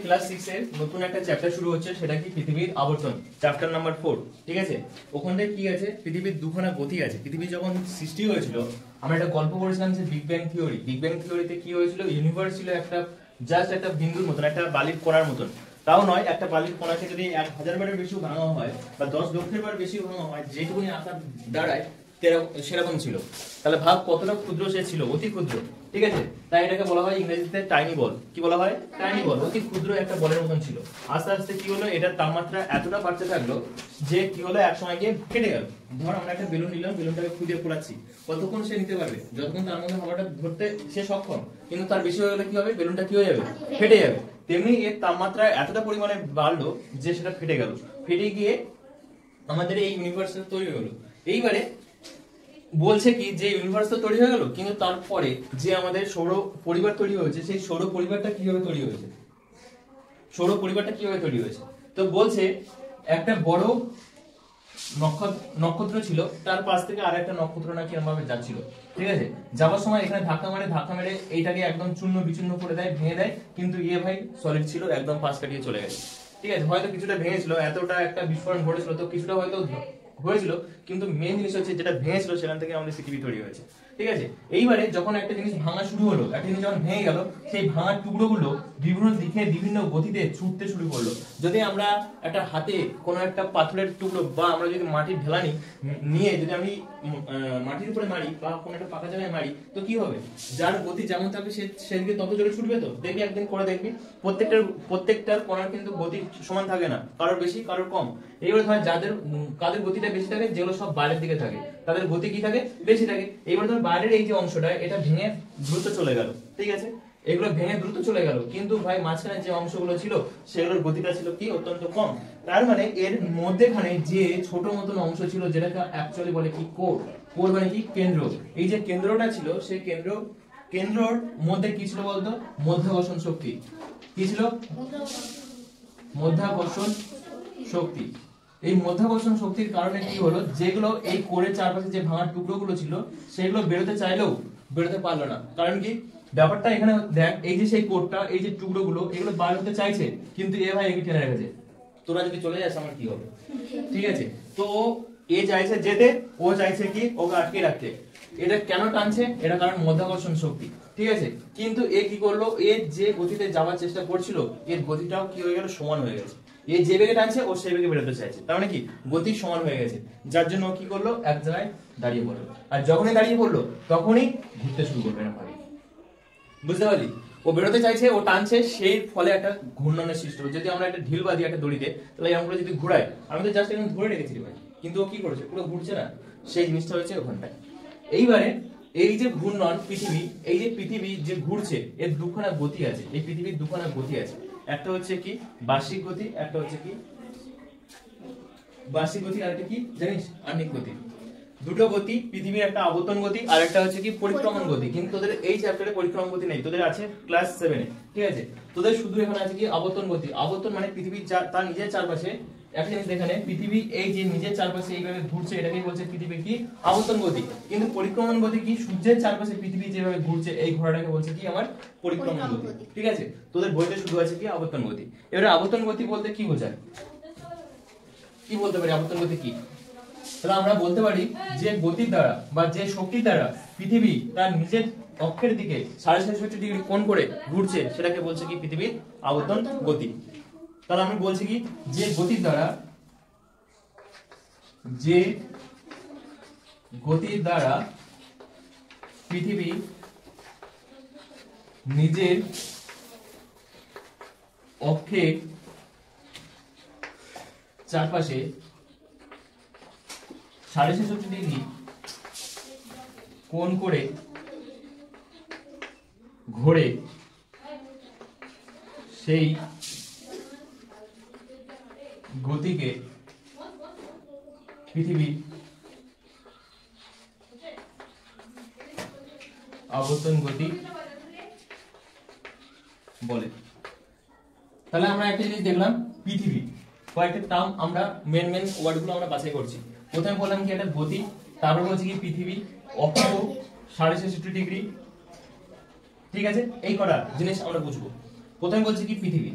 Class 6 এর নতুন একটা চ্যাপ্টার শুরু হচ্ছে, সেটা কি পৃথিবীর আবর্তন, চ্যাপ্টার নাম্বার 4। ঠিক আছে, ওখানে কি আছে, পৃথিবীর দুখানা গতি আছে। পৃথিবী যখন সৃষ্টি হয়েছিল, আমরা একটা গল্প পড়েছিলাম যে big bang theory. Big bang থিওরিতে কি হয়েছিল, ইউনিভার্স ছিল একটা জাস্ট একটা বিন্দুর মতন, একটা বালির কণার মতন। তাও নয়, একটা বালির কণাকে যদি 1000 বারের বেশি ভাঙা হয় বা 10 লক্ষের বার বেশি ভাঙা হয়, যেটুকুনি আকার দাঁড়ায় সেরকম ছিল। তাহলে ভাব কতটা ক্ষুদ্র সে ছিল, অতি ক্ষুদ্র। ঠিক আছে, তাই এটাকে বলা হয় ইংরেজিতে টাইনি বল। কি বলা হয়? টাইনি বল। অতি ক্ষুদ্র একটা বলের মতন ছিল। আস্তে আস্তে কি হলো, এটার তাপমাত্রা এতটা বাড়তে থাকলো যে কি হলো, এক সময় গিয়ে ফেটে গেল। ধর আমরা একটা বেলুন নিলাম, বেলুনটাকে খুঁজে ফোলাচ্ছি, কতক্ষণ সে নিতে পারবে? যতক্ষণ তার মধ্যে হাওয়াটা ধরতে সে সক্ষম। কিন্তু তার বেশি হয়ে গেলে কি হবে, বেলুনটা কি হয়ে যাবে? ফেটে যাবে। তেমনি এর তাপমাত্রা এতটা পরিমাণে বাড়লো যে সেটা ফেটে গেল। ফেটে গিয়ে আমাদের এই ইউনিভার্স তৈরি হলো। এইবারে বলছে কি যে ইউনিভার্স তো তৈরি হয়ে গেল, কিন্তু তারপরে যে আমাদের সৌর পরিবার তৈরি হয়েছে, সেই সৌর পরিবারটা কিভাবে তৈরি হয়েছে? সৌর পরিবারটা কিভাবে তৈরি হয়েছে? তো বলছে একটা বড় নক্ষত্র ছিল, তার পাশ থেকে আর একটা নক্ষত্র নাকি এরকম ভাবে যাচ্ছিল। ঠিক আছে, যাওয়ার সময় এখানে ধাক্কা মেরে এইটাকে একদম চূর্ণ বিচূর্ণ করে দেয়, ভেঙে দেয়। কিন্তু ইয়ে ভাই সলিড ছিল, একদম পাশ কাটিয়ে চলে গেছে। ঠিক আছে, হয়তো কিছুটা ভেঙেছিল, এতটা একটা বিস্ফোরণ ঘটেছিল, তো কিছুটা হয়তো হয়েছিল, কিন্তু মেন জিনিস হচ্ছে যেটা ভেঙেছিল সেখান থেকে আমাদের পৃথিবী তৈরি হয়েছে। ঠিক আছে, এইবারে যখন একটা জিনিস ভাঙা শুরু হলো, একটা জিনিস যখন ভেঙে গেল, সেই ভাঙার টুকরোগুলো বিভিন্ন দিকে বিভিন্ন গতিতে ছুটতে শুরু করলো। যদি আমরা একটা হাতে কোনো একটা পাথরের টুকরো বা আমরা যদি মাটির ঢেলানি নিয়ে যদি আমি মাটির উপরে মারি বা কোনো একটা পাকা জায়গায় মারি, তো কি হবে? যার গতি যেমন থাকবে সেদিকে তত জোরে ছুটবে। তো দেখবি একদিন করে দেখবি প্রত্যেকটার কণার কিন্তু গতি সমান থাকে না, কারোর বেশি কারোর কম। এইবার ধর কাদের গতিটা বেশি থাকে, যেগুলো সব বাইরের দিকে থাকে, তাদের গতি কি থাকে? বেশি থাকে। এইবার ধর বাইরের এই যে অংশটা, এটা ভেঙে দ্রুত চলে গেল। ঠিক আছে, এগুলো ভেঙে দ্রুত চলে গেল, কিন্তু ভাই মাঝখানে যে অংশগুলো ছিল সেগুলোর গতিটা ছিল কি? অত্যন্ত কম। তার মানে এর মধ্যেখানে যে ছোট মতন অংশ ছিল, যেটাকে অ্যাকচুয়ালি বলে কি কোর। কোর মানে কি? কেন্দ্র। এই যে কেন্দ্রটা ছিল, সেই কেন্দ্রর মধ্যে কি ছিল বলতো? মাধ্যাকর্ষণ শক্তি। কি ছিল? মাধ্যাকর্ষণ শক্তি। এই মাধ্যাকর্ষণ শক্তির কারণে কি হলো, যেগুলো এই কোরের চারপাশে যে ভাঙার টুকরোগুলো ছিল, সেগুলো বেরোতে চাইলেও বেরোতে পারলো না। কারণ কি? ব্যাপারটা এখানে দেখ, এই যে সেই কোরটা, এই যে টুকরোগুলো, এগুলো বার হতে চাইছে, কিন্তু এ ভাই একে টেনে রেখেছে। তোরা যদি চলে যাস আমার কি হবে? ঠিক আছে, তো এ চাইছে যেতে, ও চাইছে কি? ওকে আটকে রাখতে। এটা কেন টানছে? এটা কারণ মাধ্যাকর্ষণ শক্তি। ঠিক আছে, কিন্তু এ কি করলো, এ যে গতিতে যাওয়ার চেষ্টা করছিল, এর গতিটাও কি হয়ে গেল? সমান হয়ে গেছে। এ যে বেগে টানছে, ও সেই বেগে বেরোতে চাইছে। তার মানে কি? গতি সমান হয়ে গেছে, যার জন্য ও কি করলো? এক জায়গায় দাঁড়িয়ে পড়লো। আর যখনই দাঁড়িয়ে পড়লো, তখনই ঘুরতে শুরু করবে না ভাই। বুঝতে পারলি? ও বেরোতে চাইছে, ও টানছে, সেই ফলে একটা ঘূর্ণনের সৃষ্টি হবে। যদি আমরা একটা ঢিল বাঁধি একটা দড়িতে, তাহলে এরকম করে যদি ঘুরাই, আমি তো জাস্ট এরকম ধরে রেখেছি ভাই, কিন্তু ও কি করেছে? পুরো ঘুরছে না। সেই জিনিসটা হয়েছে ওখানটায়। এইবারে এই যে ঘূর্ণন পৃথিবী, এই যে পৃথিবী যে ঘুরছে, এর দুখানা গতি আছে। এই পৃথিবীর দুখানা গতি আছে, একটা হচ্ছে কি বার্ষিক গতি, একটা হচ্ছে কি বার্ষিক গতি, আর একটা কি জানিস? আহ্নিক গতি। দুটো গতি পৃথিবীর, একটা আবর্তন গতি আর একটা হচ্ছে কি পরিক্রমণ গতি। কিন্তু তোদের এই চ্যাপ্টারে পরিক্রমণ গতি নেই, তোদের আছে ক্লাস 7 এ। ঠিক আছে, তোদের শুধু এখানে আছে কি আবর্তন গতি। আবর্তন মানে পৃথিবী তার নিজের চারপাশে একটা জিনিস, এখানে পৃথিবী এই যে নিজের চারপাশে এইভাবে ঘুরছে, এটাকে বলছে পৃথিবীর কি? আবর্তন গতি। কিন্তু পরিক্রমণ গতি কি? সূর্যের চারপাশে পৃথিবী যেভাবে ঘুরছে, এই ঘোরাটাকে বলছে কি? আমার পরিক্রমণ গতি। ঠিক আছে, তোদের বইতে শুধু আছে কি? আবর্তন গতি। এবারে আবর্তন গতি বলতে কি বোঝায়? কি বলতে পারি আবর্তন গতি কি? তাহলে আমরা বলতে পারি যে গতির দ্বারা বা যে শক্তির দ্বারা পৃথিবী তার নিজের অক্ষের দিকে 66.5 ডিগ্রি কোণ করে ঘুরছে, সেটাকে বলছে কি? পৃথিবীর আবর্তন গতি। তাহলে আমি বলছি কি, যে গতির দ্বারা পৃথিবী নিজের অক্ষের চারপাশে 66.5 ডিগ্রি কোণ করে ঘোরে, সেই গতিকে পৃথিবী আবর্তন গতি বলে। তাহলে আমরা একটা জিনিস দেখলাম, পৃথিবী কয়েকটা টার্ম আমরা মেন ওয়ার্ডগুলো আমরা বাছাই করছি। প্রথমে বললাম কি একটা গতি, তারপর বলছি কি পৃথিবী অক্ষ 66.5 ডিগ্রি। ঠিক আছে, এই কটা জিনিস আমরা বুঝবো। প্রথমে বলছি কি পৃথিবী।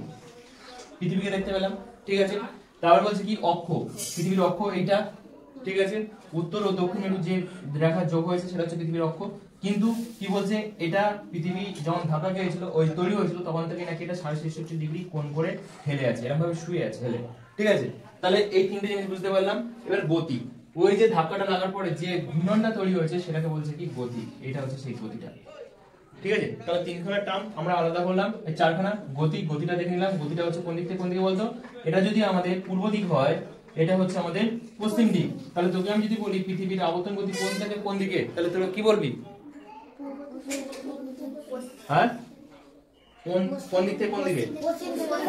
পৃথিবীকে দেখতে পেলাম, ঠিক আছে। তারপর বলছে কি অক্ষ, পৃথিবীর অক্ষ এইটা, ঠিক আছে। উত্তর ও দক্ষিণ মেরু যে রেখা যোগ হয়েছে সেটা হচ্ছে পৃথিবীর অক্ষ। কিন্তু কি বলছে, এটা পৃথিবী যখন ধাক্কা খেয়েছিল ওই তৈরি হয়েছিল তখন থেকে নাকি এটা 66.5 ডিগ্রি কোণ করে হেলে আছে, এরকম ভাবে শুয়ে আছে হেলে, ঠিক আছে। তাহলে এই তিনটে জিনিস বুঝতে পারলাম। এবার গতি, ওই যে ধাক্কাটা লাগার পরে যে ঘূর্ণনটা তৈরি হয়েছে সেটাকে বলছে কি গতি, এটা হচ্ছে সেই গতিটা, ঠিক আছে। তাহলে তিনখানা টার্ম আমরা আলাদা করলাম, এই চারখানা গতি, গতিটা দেখে নিলাম। গতিটা হচ্ছে কোন দিক থেকে কোন দিকে বলতো, এটা যদি আমাদের পূর্ব দিক হয় এটা হচ্ছে আমাদের পশ্চিম দিক। তাহলে তোকে আমি যদি বলি পৃথিবীর আবর্তন গতি কোন থেকে কোন দিকে, তাহলে তোরা কি বলবি? হ্যাঁ, কোন দিক থেকে কোন দিকে?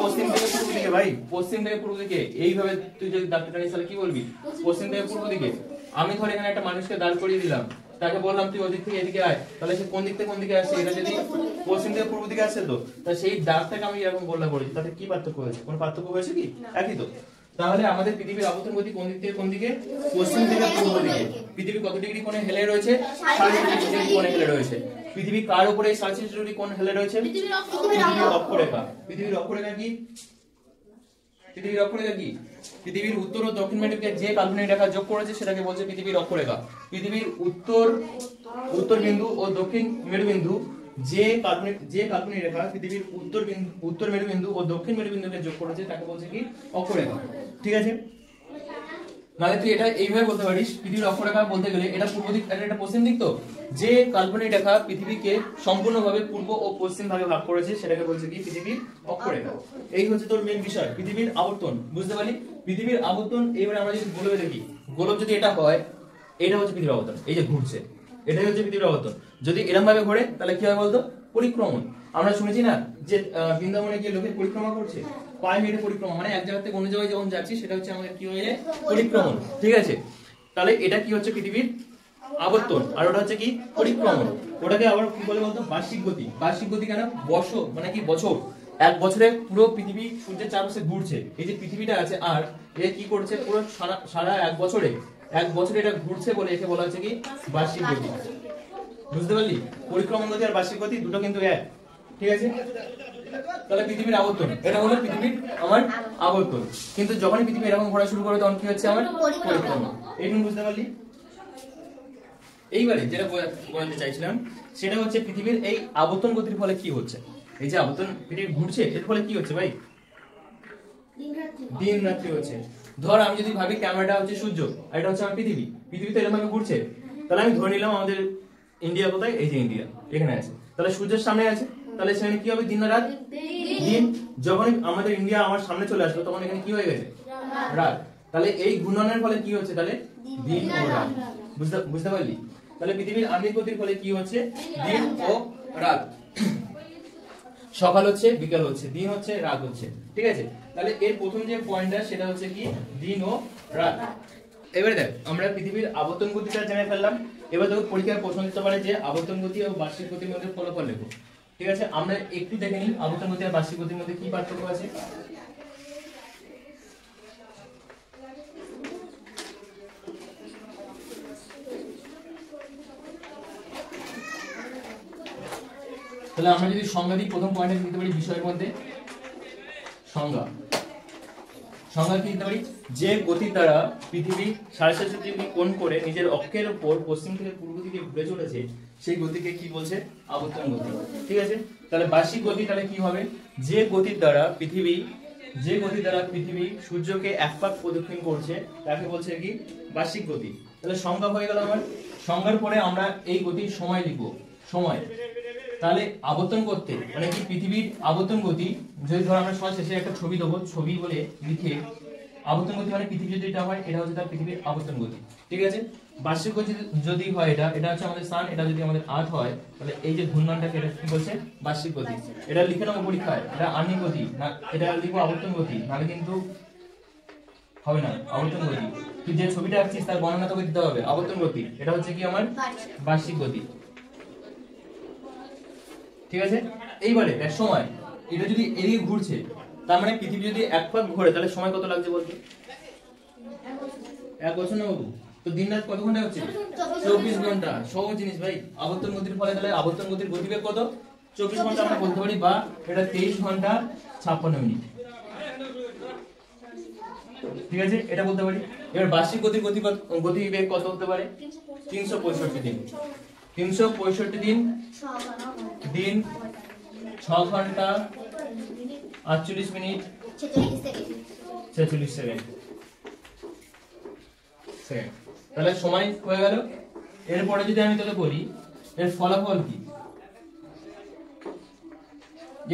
পশ্চিম থেকে পূর্ব দিকে ভাই, পশ্চিম থেকে পূর্ব দিকে। এইভাবে তুই যদি দাগটা টানিস তাহলে কি বলবি? পশ্চিম থেকে পূর্ব দিকে। আমি ধর এখানে একটা মানুষকে দাঁড় করিয়ে দিলাম, তাকে বললাম তুই ওদিক থেকে এদিকে আয়, তাহলে সে কোন দিক থেকে কোন দিকে আসছে? এটা যদি পশ্চিম থেকে পূর্ব দিকে আসছে তো তা সেই দাগটাকে আমি এরকম বললাম করেছি, তাতে কি পার্থক্য হয়েছে? কোন পার্থক্য হয়েছে কি? একই তো। তাহলে আমাদের পৃথিবীর আবর্তন গতি কোন দিক থেকে কোন দিকে? পশ্চিম থেকে পূর্ব দিকে। পৃথিবী কত ডিগ্রি কোণে হেলে রয়েছে? 66 ডিগ্রি কোণে হেলে রয়েছে। পৃথিবী কার উপরে 66 ডিগ্রি কোণ হেলে রয়েছে? পৃথিবীর অক্ষরেখা। পৃথিবীর অক্ষরেখা কি? পৃথিবীর অক্ষরেখা কি? পৃথিবীর উত্তর ও দক্ষিণ মেরুকে যে কাল্পনিক রেখা যোগ করেছে সেটাকে বলছে পৃথিবীর অক্ষরেখা। পৃথিবীর উত্তর বিন্দু ও দক্ষিণ মেরুবিন্দু যে কাল্পনিক রেখা পৃথিবীর উত্তর মেরুবিন্দু ও দক্ষিণ মেরুবিন্দুকে যোগ করেছে তাকে বলছে কি? অক্ষরেখা, ঠিক আছে। নালে তুই এটা এইভাবে বলতে পারিস, পৃথিবীর অক্ষরেখা বলতে গেলে এটা পূর্ব দিক আর এটা পশ্চিম দিক। তো যে কাল্পনিক রেখা পৃথিবীকে সম্পূর্ণভাবে পূর্ব ও পশ্চিম ভাগে ভাগ করেছে সেটাকে বলছে কি? পৃথিবীর অক্ষরেখা। এই হচ্ছে তোর মেইন বিষয়, পৃথিবীর আবর্তন। বুঝতে পারলি? পৃথিবীর আবর্তন। এবারে আমরা যদি গোলকে দেখি, গোলক যদি এটা হয়, এটা হচ্ছে পৃথিবীর আবর্তন, এই যে ঘুরছে এটাই হচ্ছে পৃথিবীর আবর্তন। যদি এরকম ভাবে ঘোরে তাহলে কি হয় বলতো? পরিক্রমণ। আমরা শুনেছি না যে বৃন্দাবনে গিয়ে লোকে পরিক্রমা করছে, পায়ে হেঁটে পরিক্রমা, মানে এক জায়গা থেকে অন্য জায়গায় যখন যাচ্ছি সেটা হচ্ছে আমাদের কি হয়ে যায়? পরিক্রমণ, ঠিক আছে। তাহলে এটা কি হচ্ছে? পৃথিবীর আবর্তন। আর ওটা হচ্ছে কি? পরিক্রমণ। ওটাকে আবার কি বলে বলতো? বার্ষিক গতি। বার্ষিক গতি কেন? বর্ষ মানে কি? বছর। এক বছরে পুরো পৃথিবী সূর্যের চারপাশে ঘুরছে, এই যে পৃথিবীটা আছে আর এ কি করছে? পুরো সারা এক বছরে এটা ঘুরছে বলে একে বলা হচ্ছে কি? বার্ষিক গতি। বুঝতে পারলি? পরিক্রমণ গতি আর বার্ষিক গতি দুটো কিন্তু এক, ঠিক আছে। তাহলে পৃথিবীর আবর্তন, এটা হলো পৃথিবীর আমার আবর্তন। কিন্তু যখনই পৃথিবী এরকম ঘোরা শুরু করে তখন কি হচ্ছে? আমার পরিক্রমা। এইটুকু বুঝতে পারলি? এইবারে যেটা বলতে চাইছিলাম সেটা হচ্ছে পৃথিবীর এই আবর্তন গতির ফলে কি হচ্ছে। এই যে আবর্তন পৃথিবী ঘুরছে এর ফলে কি হচ্ছে ভাই? দিন রাত্রি হচ্ছে। ধর আমি যদি ভাবি ক্যামেরাটা হচ্ছে সূর্য আর এটা হচ্ছে আমার পৃথিবী, পৃথিবী তো এরকম ভাবে ঘুরছে, তাহলে আমি ধরে নিলাম আমাদের ইন্ডিয়া কোথায়? এই যে ইন্ডিয়া এখানে আছে, তাহলে সূর্যের সামনে আছে, তাহলে সেখানে কি হবে? দিন না রাত? দিন। যখন আমাদের ইন্ডিয়া আমার সামনে চলে আসলো তখন এখানে কি হয়ে গেছে? রাত। তাহলে এই ঘূর্ণনের ফলে কি হচ্ছে? তাহলে দিন ও রাত। বুঝতে পারলি? তাহলে পৃথিবীর আণবিক গতির ফলে কি হচ্ছে? দিন ও রাত। সকাল হচ্ছে, বিকাল হচ্ছে, দিন হচ্ছে, রাত হচ্ছে, ঠিক আছে। তাহলে এর প্রথম যে পয়েন্টটা সেটা হচ্ছে কি? দিন ও রাত। এবারে দেখ আমরা পৃথিবীর আবর্তন গতিটা জেনে ফেললাম। এবার দেখো পরীক্ষায় প্রশ্ন দিতে পারে যে আবর্তন গতি ও বার্ষিক গতির মধ্যে ফলাফল লেখো, ঠিক আছে। আমরা একটু দেখে নিই আবর্তন গতি আর বার্ষিক গতির মধ্যে কি পার্থক্য আছে। তাহলে আমরা যদি সংজ্ঞা দিই, প্রথম পয়েন্টে দিতে পারি বিষয়ের মধ্যে সংজ্ঞা কি দিতে পারি? যে গতির দ্বারা পৃথিবী 66 ডিগ্রি কোণ করে নিজের অক্ষের উপর পশ্চিম থেকে পূর্ব দিকে ঘুরে চলেছে সেই গতিকে কি বলছে? আবর্তন গতি, ঠিক আছে। তাহলে বার্ষিক গতি তাহলে কি হবে? যে গতির দ্বারা পৃথিবী সূর্যকে এক পাক প্রদক্ষিণ করছে তাকে বলছে কি? বার্ষিক গতি। তাহলে সংজ্ঞা হয়ে গেল আমার। সংজ্ঞার পরে আমরা এই গতির সময় লিখবো, সময়। তাহলে আবর্তন করতে মানে কি? পৃথিবীর আবর্তন গতি যদি ধর আমরা সবার শেষে একটা ছবি দেবো, ছবি বলে লিখে আবর্তন গতি মানে পৃথিবী যদি এটা হয় এটা হচ্ছে তার পৃথিবীর আবর্তন গতি, ঠিক আছে। বার্ষিক গতি যদি হয় এটা হচ্ছে আমাদের সান, এটা যদি আমাদের আর্থ হয় তাহলে এই যে ঘূর্ণনটাকে এটা কি বলছে? বার্ষিক গতি। এটা লিখে নেবো পরীক্ষায়, এটা আণবিক গতি না, এটা লিখবো আবর্তন গতি, নাহলে কিন্তু হবে না। আবর্তন গতি তুই যে ছবিটা আঁকছিস তার বর্ণনা তোকে দিতে হবে। আবর্তন গতি এটা হচ্ছে কি? আমার বার্ষিক গতি, ঠিক আছে। এইবারে দেখ সময়, এটা যদি এদিকে ঘুরছে তার মানে পৃথিবী যদি এক পাক ঘোরে তাহলে সময় কত লাগছে বলতো? 1 বছর না বাবু? তো দিন রাত কত ঘন্টা হচ্ছে? 24 ঘন্টা। সহজ জিনিস ভাই। আবর্তন গতির ফলে তাহলে আবর্তন গতির গতিবেগ কত? 24 ঘন্টা আমরা বলতে পারি, বা এটা 23 ঘন্টা 56 মিনিট। ঠিক আছে, এটা বলতে পারি। এবার বার্ষিক গতিবেগ কত হতে পারে? 365 দিন। 365 দিন 6 ঘন্টা 48 মিনিট 46 সেকেন্ড। তাহলে সময় হয়ে গেল। এরপরে যদি আমি তোকে বলি এর ফলাফল কি,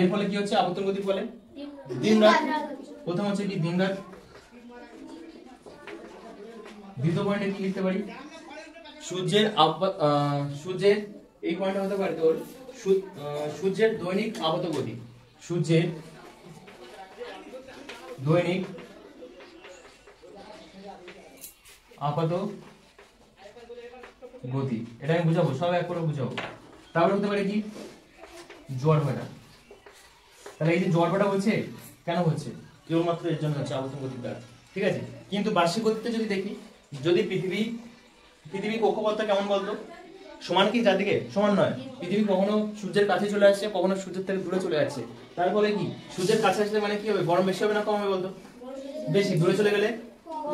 এর ফলে কি হচ্ছে আবর্তন গতির ফলে? দিন রাত। প্রথম হচ্ছে কি দিন রাত। দ্বিতীয় পয়েন্টে কি লিখতে পারি? সূর্যের এই পয়েন্টটা হতে পারে তোর সূর্যের দৈনিক আপাত গতি। সূর্যের দৈনিক আপাত গতি, এটা আমি বুঝাবো, সব এক করে বুঝাবো। তারপরে হতে পারে কি জোয়ার ভাটা। তাহলে এই যে জোয়ার ভাটা হচ্ছে কেন হচ্ছে? কেবলমাত্র এর জন্য হচ্ছে আবর্তন গতির দ্বারা। ঠিক আছে, কিন্তু বার্ষিক গতিতে যদি দেখি, যদি পৃথিবী কক্ষপথটা কেমন বলতো? সমান কি চারদিকে? সমান নয়। পৃথিবী কখনো সূর্যের কাছে চলে আসছে, কখনো সূর্যের থেকে দূরে চলে যাচ্ছে। তার ফলে কি সূর্যের কাছে আসলে মানে কি হবে? গরম বেশি হবে না কম হবে বলতো? বেশি। দূরে চলে গেলে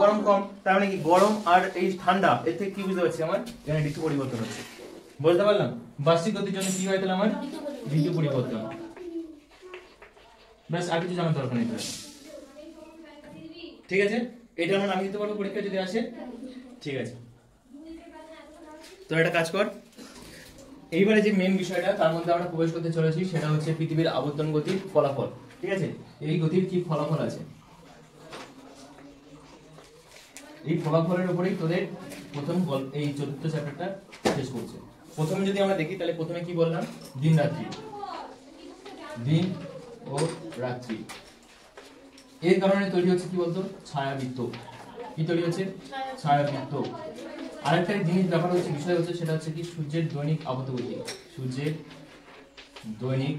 গরম কম। তার মানে কি গরম আর এই ঠান্ডা এর থেকে কি বুঝতে পারছি? আমার এখানে ঋতু পরিবর্তন হচ্ছে। বলতে পারলাম বার্ষিক গতির জন্য কি হয় তাহলে? আমার ঋতু পরিবর্তন। ব্যাস, আর কিছু জানার দরকার নেই। ঠিক আছে, এটা আমরা নামিয়ে দিতে পারবো পরীক্ষা যদি আসে। ঠিক আছে, তো একটা কাজ কর, এইবারে যে মেন বিষয়টা তার মধ্যে আমরা প্রবেশ করতে চলেছি সেটা হচ্ছে পৃথিবীর আবর্তন গতির ফলাফল। ঠিক আছে, এই গতির কি ফলাফল আছে, এই ফলাফলের উপরেই তোদের প্রথম এই চতুর্থ চ্যাপ্টারটা শেষ করছে। প্রথমে যদি আমরা দেখি তাহলে প্রথমে কি বললাম? দিন রাত্রি, দিন ও রাত্রি। এর কারণে তৈরি হচ্ছে কি বলতো? ছায়াবৃত্ত। কি তৈরি হচ্ছে? ছায়াবৃত্ত। আরেকটা জিনিস ব্যাপার হচ্ছে, বিষয় হচ্ছে, সেটা হচ্ছে কি সূর্যের দৈনিক আপাত গতি। সূর্যের দৈনিক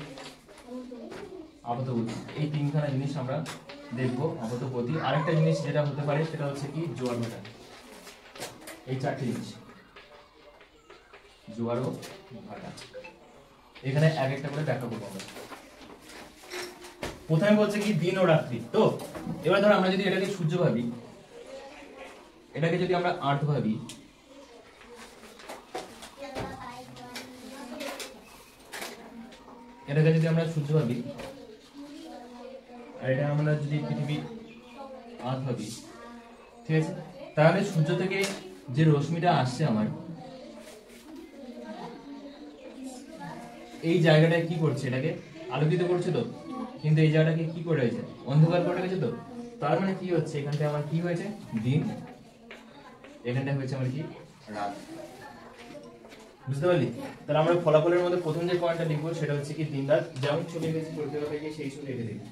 আপাত গতি, এই তিনখানা জিনিস আমরা দেখবো। আপাত গতি, আরেকটা জিনিস যেটা হতে পারে সেটা হচ্ছে কি জোয়ার ভাটা। এই চারটি জিনিস, জোয়ার ও ভাটা, এখানে এক একটা করে ব্যাখ্যা করবো আমরা। প্রথমে বলছে কি দিন ও রাত্রি। তো এবার ধর আমরা যদি এটাকে সূর্য ভাবি, এটাকে যদি আমরা আর্থ ভাবি, এটাকে যদি আমরা সূর্য ভাবি, আর এটা আমরা যদি পৃথিবী আর্থ ভাবি, ঠিক আছে, তাহলে সূর্য থেকে যে রশ্মিটা আসছে আমার, এই জায়গাটায় কি করছে? এটাকে আলোকিত করছে তো, কিন্তু এই জায়গাটাকে কি করে রয়েছে? অন্ধকার করে রেখেছে তো। তার মানে কি হচ্ছে? এখানটায় আমার কি হয়েছে? দিন, এখানটায় হয়েছে আমার কি রাত। বুঝতে পারলি? তাহলে আমরা ফলাফলের মধ্যে প্রথম যে পয়েন্টটা লিখবো সেটা হচ্ছে কি দিন রাত। যেমন ছবি এঁকেছি পরীক্ষার খাতায় সেই ছবি এঁকে দিবি।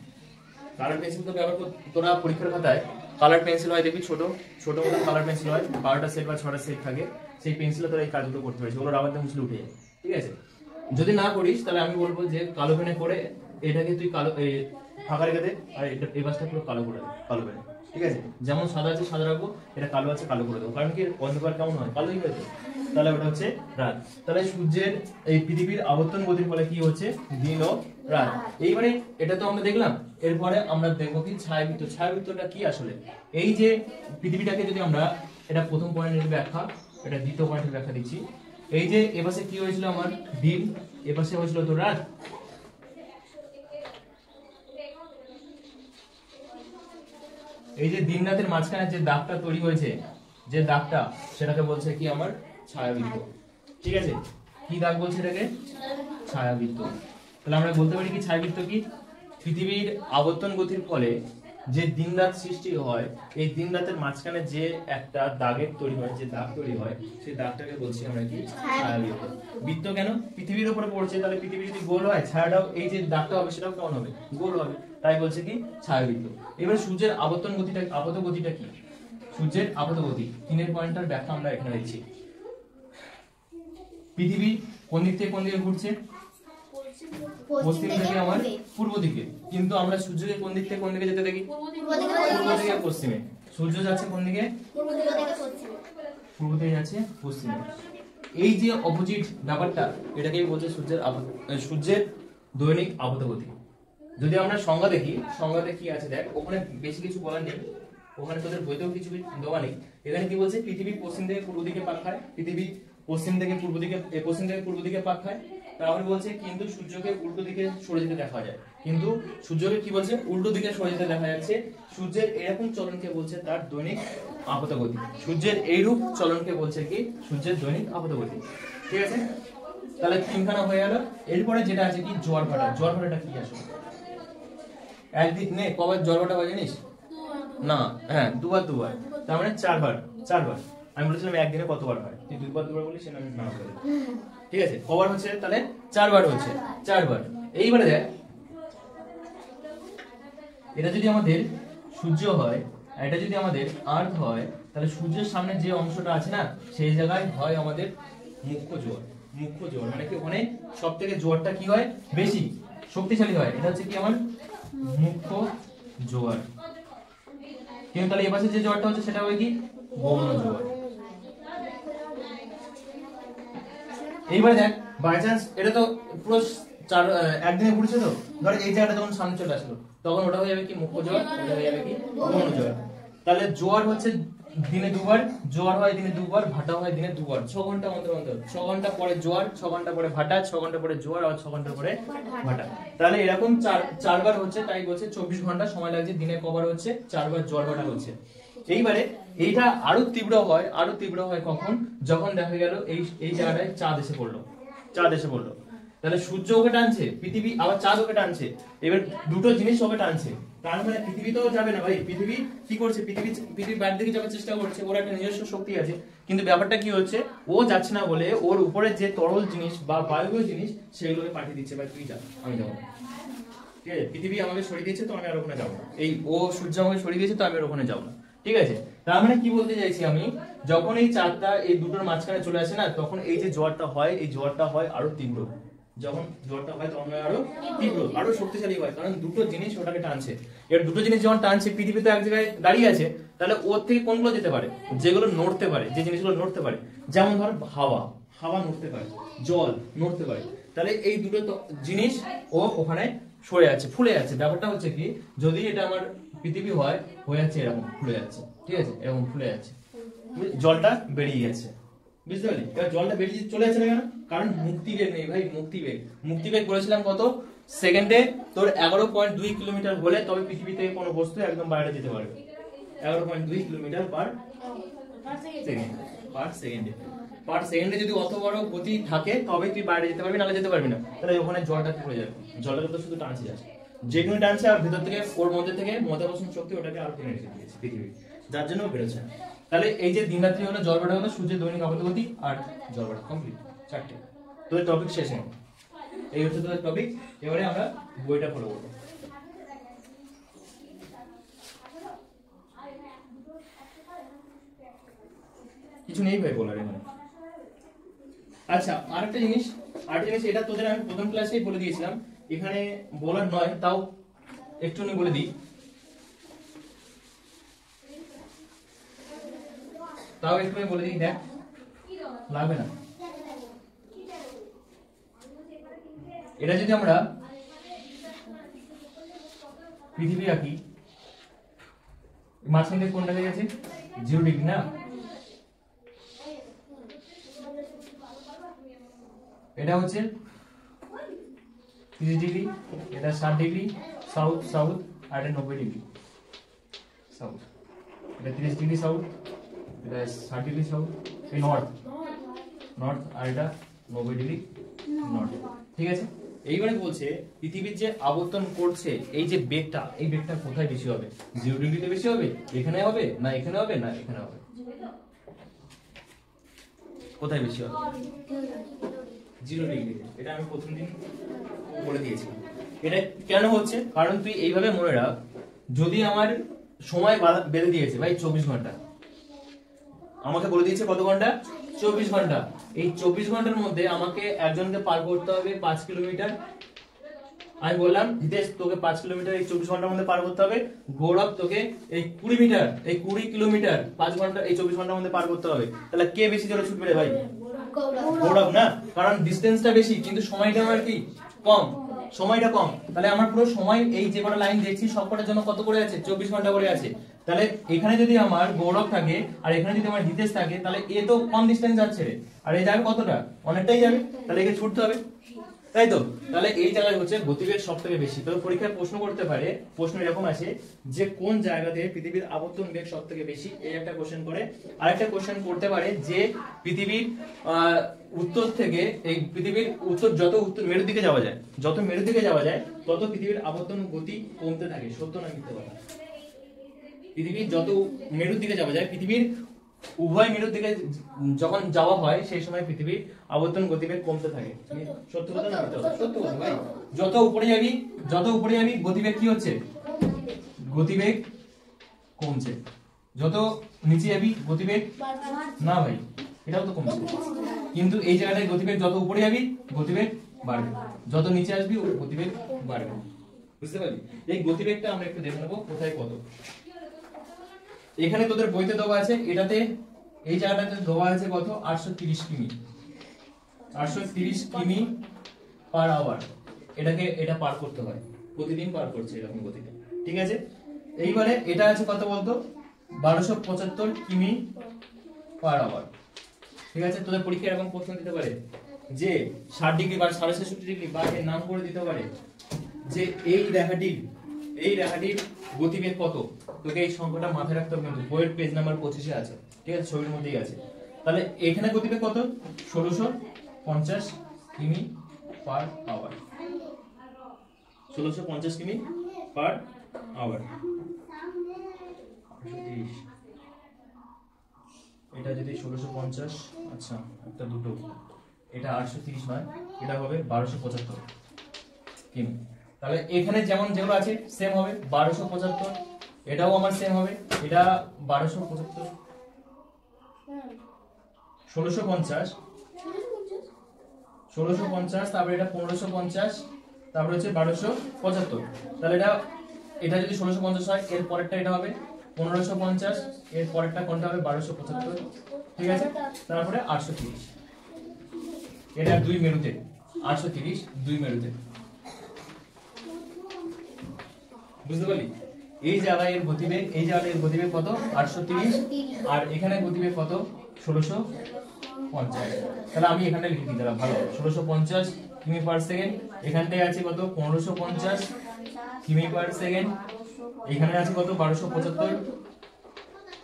কালার পেন্সিল তো ব্যবহার তোরা পরীক্ষার খাতায় কালার পেন্সিল হয় দেখবি, ছোট ছোট মতো কালার পেন্সিল হয়, 12টা সেট বা 6টা সেট থাকে। সেই পেন্সিলে তোরা এই কাজগুলো করতে পারিস, ওগুলো রাবার দিয়ে মুছলে উঠে যায়। ঠিক আছে, যদি না করিস তাহলে আমি বলবো যে কালো পেনে করে এটাকে তুই কালো ফাঁকা রেখে দে, আর এই বাসটা পুরো কালো করে দে, কালো পেনে। ঠিক আছে, যেমন সাদা আছে সাদা রাখবো, এটা কালো আছে কালো করে দেবো। কারণ কি অন্ধকার কেমন হয়? কালোই হয়েছে। তাহলে ওটা হচ্ছে রাত। তাহলে সূর্যের এই পৃথিবীর আবর্তন গতির ফলে কি হচ্ছে? দিন ও রাত। এইবারে এটা তো আমরা দেখলাম, এরপরে আমরা দেখবো কি ছায়াবৃত্ত। ছায়াবৃত্তটা কি আসলে? এই যে পৃথিবীটাকে যদি আমরা, এটা প্রথম পয়েন্টের ব্যাখ্যা, এটা দ্বিতীয় পয়েন্টের ব্যাখ্যা দিচ্ছি। এই যে এপাশে কি হয়েছিল আমার? দিন, এপাশে হয়েছিল তো রাত। এই যে দিন রাতের মাঝখানে যে দাগটা তৈরি হয়েছে, যে দাগটা, সেটাকে বলছে কি আমার ছায়াবৃত্ত। ঠিক আছে, কি দাগ বলছে এটাকে? ছায়াবৃত্ত। তাহলে আমরা বলতে পারি কি ছায়াবৃত্ত কি? পৃথিবীর আবর্তন গতির ফলে যে দিন রাত সৃষ্টি হয়, এই দিন রাতের মাঝখানে যে একটা দাগের তৈরি হয়, যে দাগ তৈরি হয়, সেই দাগটাকে বলছি আমরা কি? ছায়াবৃত্ত। বৃত্ত কেন? পৃথিবীর উপরে পড়ছে, তাহলে পৃথিবী যদি গোল হয়, ছায়াটাও, এই যে দাগটা হবে সেটাও কেমন হবে? গোল হবে। তাই বলছে কি ছায়াবৃত্ত। এবার সূর্যের আবর্তন গতিটা, আপাত গতিটা কি? সূর্যের আপাত গতি 3 পয়েন্টার ব্যাখ্যা আমরা এখানে দিচ্ছি। পৃথিবী কোন দিক থেকে কোন দিকে ঘুরছে? পশ্চিম থেকে আমার পূর্ব দিকে। কিন্তু আমরা সূর্যকে কোন দিক থেকে কোন দিকে যেতে দেখি? পূর্ব থেকে পশ্চিমে। সূর্য যাচ্ছে কোন দিকে? পূর্ব থেকে যাচ্ছে পশ্চিমে। এই যে অপোজিট ব্যাপারটা, এটাকেই বলছে সূর্যের দৈনিক আপাত গতি। যদি আমরা সংজ্ঞা দেখি, সংজ্ঞাতে কি আছে দেখ, ওখানে বেশি কিছু বলার নেই। ওখানে তোদের বইতেও কিছু দেওয়া নেই। এখানে কি বলছে, পৃথিবী পশ্চিম থেকে পূর্ব দিকে পাক খায়, পৃথিবী পশ্চিম থেকে পূর্ব দিকে পাক খায়। তাহলে বলছে কিন্তু সূর্যকে উল্টো দিকে সরে যেতে দেখা যায়, কিন্তু সূর্যকে কি বলছে, উল্টো দিকে সরে যেতে দেখা যাচ্ছে। সূর্যের এরকম চলনকে বলছে তার দৈনিক আপতগতি। সূর্যের এইরূপ চলনকে বলছে কি, সূর্যের দৈনিক আপতগতি। ঠিক আছে, তাহলে তিনখানা হয়ে গেল। এরপরে যেটা আছে কি, জোয়ার ভাটা। জোয়ার ভাটাটা কি আসলে, একদিন নে কবার জোয়ার ভাটা হয় জানিস? না, হ্যাঁ দুবার, তার মানে চারবার। আমি বলেছিলাম একদিনে কতবার হয়, তুই দুবার বলিস না, আমি না বলি। ঠিক আছে, কবার হচ্ছে তাহলে? চারবার হচ্ছে, চারবার। এইবারে দেখ, এটা যদি আমাদের সূর্য হয়, এটা যদি আমাদের আর্থ হয়, তাহলে সূর্যের সামনে যে অংশটা আছে না, সেই জায়গায় হয় আমাদের মুখ্য জোয়ার। মানে কি, ওখানে সব থেকে জোয়ারটা কি হয়, বেশি শক্তিশালী হয়। এটা হচ্ছে কি আমার মুখ্য জোয়ার। কিন্তু তাহলে এপাশে যে জোয়ারটা হচ্ছে সেটা হবে কি, গৌণ জোয়ার। এইবারে দেখ, বাই চান্স এটা তো পুরো একদিনে ঘুরছে, তো ধর এই জায়গাটা যখন সামনে চলে আসলো, তখন ওটা হয়ে যাবে কি, মুখ্য জোয়ার, ওটা হয়ে যাবে কি, গৌণ জোয়ার। তাহলে জোয়ার হচ্ছে দিনে দুবার, জোয়ার হয় দিনে দুবার, ভাটা হয় দিনে দুবার। 6 ঘন্টা অন্তর 6 ঘন্টা পরে জোয়ার, 6 ঘন্টা পরে ভাটা, 6 ঘন্টা পরে জোয়ার, আর 6 ঘন্টা পরে ভাটা। তাহলে এরকম চারবার হচ্ছে, তাই বলছে 24 ঘন্টা সময় লাগছে। দিনে কবার হচ্ছে, চারবার জোয়ার ভাটা হচ্ছে। এইবারে এইটা আরো তীব্র হয় কখন, যখন দেখা গেল এই জায়গাটায় চাঁদ এসে পড়লো। তাহলে সূর্য ওকে টানছে, পৃথিবী আবার চাঁদ ওকে টানছে। এবার দুটো জিনিস ওকে টানছে, তার মানে পৃথিবী তো যাবে না ভাই। পৃথিবী কি করছে, পৃথিবী বাইরের দিকে যাওয়ার চেষ্টা করছে, ওর একটা নিজস্ব শক্তি আছে। কিন্তু ব্যাপারটা কি হচ্ছে, ও যাচ্ছে না বলে ওর উপরে যে তরল জিনিস বা বায়বীয় জিনিস সেগুলোকে পাঠিয়ে দিচ্ছে, ভাই তুই যা, আমি যাবো না। ঠিক আছে, পৃথিবী আমাকে সরিয়ে দিয়েছে, তো আমি আর ওখানে যাবো না। ও সূর্য আমাকে সরিয়ে দিয়েছে, তো আমি আর ওখানে যাবো না। ঠিক আছে, তার মানে কি বলতে চাইছি আমি, যখন এই চাঁদটা এই দুটোর মাঝখানে চলে আসে না, তখন এই যে জোয়ারটা হয়, এই জোয়ারটা হয় আরো তীব্র। যখন জোয়ারটা হয় তখন আরো তীব্র, আরো শক্তিশালী হয়, কারণ দুটো জিনিস ওটাকে টানছে। এর দুটো জিনিস যখন টানছে, পৃথিবী তো এক জায়গায় দাঁড়িয়ে আছে, তাহলে ওর থেকে কোনগুলো যেতে পারে, যেগুলো নড়তে পারে, যে জিনিসগুলো নড়তে পারে। যেমন ধর হাওয়া নড়তে পারে, জল নড়তে পারে। তাহলে এই দুটো জিনিস ও ওখানে সরে যাচ্ছে, ফুলে যাচ্ছে। ব্যাপারটা হচ্ছে কি, যদি এটা আমার পৃথিবী হয়, হয়ে যাচ্ছে এরকম ফুলে যাচ্ছে। ঠিক আছে, এরকম ফুলে যাচ্ছে, জলটা বেরিয়ে যাচ্ছে। বুঝতে পারলি? এবার জলটা বেরিয়ে চলে যাচ্ছে না কেন? কারণ মুক্তিবেগ নেই ভাই। মুক্তিবেগ বলেছিলাম কত, সেকেন্ডে তোর 11.2 কিলোমিটার হলে তবে পৃথিবী থেকে কোনো বস্তু একদম বাইরে যেতে পারবে। 11.2 কিলোমিটার পার সেকেন্ডে যদি অত বড় গতি থাকে তবে তুই বাইরে যেতে পারবি, নাহলে যেতে পারবি না। তাহলে ওখানে জলটা পড়ে যাবে, জলটা তো শুধু টানছে যাচ্ছে, যেটুকু টানছে, আর ভেতর থেকে ওর মধ্যে থেকে মাধ্যাকর্ষণ শক্তি ওটাকে আরো টেনে রেখে দিয়েছে পৃথিবী, যার জন্য বেরোচ্ছে না। তাহলে এই যে দিন রাত্রি হলো, জল ভাটা হলো, সূর্যের দৈনিক আপতগতি, আর জল ভাটা কমপ্লিট, 4টে। তোদের টপিক শেষ নেই, এই হচ্ছে তোদের টপিক। এবারে আমরা বইটা ফলো করবো। কিছু নেই ভাই বলার এখানে। আচ্ছা, আরেকটা জিনিস, এটা তোদের আমি প্রথম ক্লাসেই বলে দিয়েছিলাম, এখানে বলার নয়, তাও একটুখানি বলে দিই। দেখ লাগবে না। এটা যদি আমরা পৃথিবী আঁকি, মাঝখান থেকে কোনটা হয়ে গেছে, 0 ডিগ্রি না? এটা হচ্ছে 30 ডিগ্রি, এটা 60 ডিগ্রি সাউথ, আর এটা 90 ডিগ্রি সাউথ। এটা 30 ডিগ্রি সাউথ, এটা 60 ডিগ্রি সাউথ, এই নর্থ, আর এটা 90 ডিগ্রি নর্থ। ঠিক আছে, এইবারে বলছে পৃথিবীর যে আবর্তন করছে এই যে বেগটা, এই বেগটা কোথায় বেশি হবে? 0 ডিগ্রিতে বেশি হবে, এখানে হবে না, এখানে হবে না, এখানে হবে? কোথায় বেশি হবে? 0 ডিগ্রিতে। এটা আমি প্রথম দিন বলে দিয়েছিলাম। এটা কেন হচ্ছে, কারণ তুই এইভাবে মনে রাখ, যদি আমার সময় বেঁধে দিয়েছে ভাই 24 ঘন্টা, আমাকে বলে দিয়েছে কত ঘন্টা, 24 ঘন্টা। এই 24 ঘন্টার মধ্যে আমাকে একজনকে পার করতে হবে 5 কিলোমিটার। আমি বললাম হিতেশ তোকে 5 কিলোমিটার এই 24 ঘন্টার মধ্যে পার করতে হবে। গৌরব তোকে এই 20 মিটার, এই 20 কিলোমিটার 5 ঘন্টা এই 24 ঘন্টার মধ্যে পার করতে হবে। তাহলে কে বেশি জোরে ছুটবে রে ভাই? গৌরব না, কারণ ডিসটেন্সটা বেশি কিন্তু সময়টা আমার কি কম, সময়টা কম। তাহলে আমার পুরো সময়, এই যে কটা লাইন দেখছি সবকটার জন্য কত করে আছে, 24 ঘন্টা করে আছে। তাহলে এখানে যদি আমার গৌরব থাকে আর এখানে যদি আমার হিতেশ থাকে, তাহলে এ তো কম ডিস্টেন্স যাচ্ছে রে, আর এই যাবে কতটা, অনেকটাই যাবে, তাহলে একে ছুটতে হবে, তাই তো। তাহলে এই জায়গায় হচ্ছে গতিবেগ সবথেকে বেশি। তবে পরীক্ষায় প্রশ্ন করতে পারে, প্রশ্ন এরকম আছে যে কোন জায়গাতে পৃথিবীর আবর্তন বেগ সবথেকে বেশি, এই একটা কোশ্চেন করে। আরেকটা কোশ্চেন করতে পারে যে পৃথিবীর উত্তর থেকে, এই পৃথিবীর উত্তর যত উত্তর মেরুর দিকে যাওয়া যায়, যত মেরুর দিকে যাওয়া যায় তত পৃথিবীর আবর্তন গতি কমতে থাকে, সত্য না মিথ্যে কথা? পৃথিবীর যত মেরুর দিকে যাওয়া যায়, পৃথিবীর উভয় মেরুর দিকে যখন যাওয়া হয় সেই সময় পৃথিবীর আবর্তন গতিবেগ কমতে থাকে, সত্য কথা না মিথ্যে কথা? সত্য কথা ভাই। যত উপরে যাবি, যত উপরে যাবি গতিবেগ কি হচ্ছে, গতিবেগ কমছে। যত নিচে যাবি গতিবেগ না ভাই, এটাও তো কমছে। কিন্তু এই জায়গাটায় গতিবেগ যত উপরে যাবি গতিবেগ বাড়বে, যত নিচে আসবি গতিবেগ বাড়বে, বুঝতে পারলি? এই গতিবেগটা আমরা একটু দেখে নেবো কোথায় কত। এখানে তোদের বইতে দেওয়া আছে, এটাতে এই জায়গাটাতে দেওয়া আছে কত, 830 কিমি, 830 কিমি পার আওয়ার। এটাকে এটা পার করতে হয়, প্রতিদিন পার করছে এরকম গতিতে, ঠিক আছে। এইবারে এটা আছে কত বলতো, 1275 কিমি পার আওয়ার, ঠিক আছে। তোদের পরীক্ষায় এরকম প্রশ্ন দিতে পারে যে 60 ডিগ্রি বা 66.5 ডিগ্রি বা এর নাম করে দিতে পারে যে এই রেখাটির গতিবেগ কত। তোকে এই সংখ্যাটা মাথায় রাখতে হবে, কিন্তু বইয়ের পেজ নাম্বার 25 আছে, ঠিক আছে, ছবির মধ্যেই আছে। তাহলে এখানে গতিবেগ কত, 1650 কিমি পার আওয়ার, 1650 কিমি পার আওয়ার। এটা যদি 1650, আচ্ছা একটা দুটো, এটা 830 নয়, এটা হবে 1275 কিমি। তাহলে এখানে যেমন যেগুলো আছে সেম হবে, 1275, এটাও আমার সেম হবে, এটা 1275, 1650, তারপরে এটা 1550, তারপরে হচ্ছে 1275। তাহলে এটা যদি 1650 হয়, এর পরেরটা এটা হবে 1550, এর পরেরটা কোনটা হবে 1275, ঠিক আছে। তারপরে 830, এটা দুই মেরুতে, 830 দুই মেরুতে, বুঝতে পারলি? এই জায়গায় এর গতিবেগ, এই জায়গায় এর গতিবেগ কত, 830, আর এখানে গতিবেগ কত, 1650। তাহলে আমি এখানে লিখে দিই, তাহলে ভালো, 1650 কিমি পার সেকেন্ড, এখানটায় আছে কত, 1550 কিমি পার সেকেন্ড, এখানে আছে কত, 1275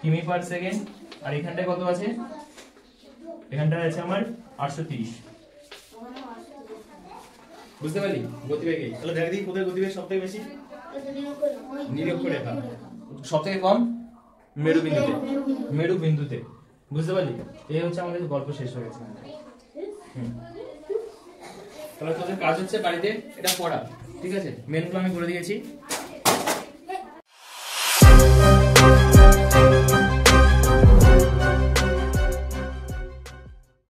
কিমি পার সেকেন্ড, আর এখানটায় কত আছে, এখানটায় আছে আমার 830, বুঝতে পারলি গতিবেগে? তাহলে দেখ দিই কোথায় গতিবেগ সবথেকে বেশি, নিরক্ষরেখা, সবথেকে কম মেরু বিন্দুতে, বুঝতে পারলি? এই হচ্ছে আমাদের গল্প শেষ হয়ে গেছে। তাহলে তোদের কাজ হচ্ছে বাড়িতে এটা পড়া, ঠিক আছে, মেনগুলো আমি করে দিয়েছি।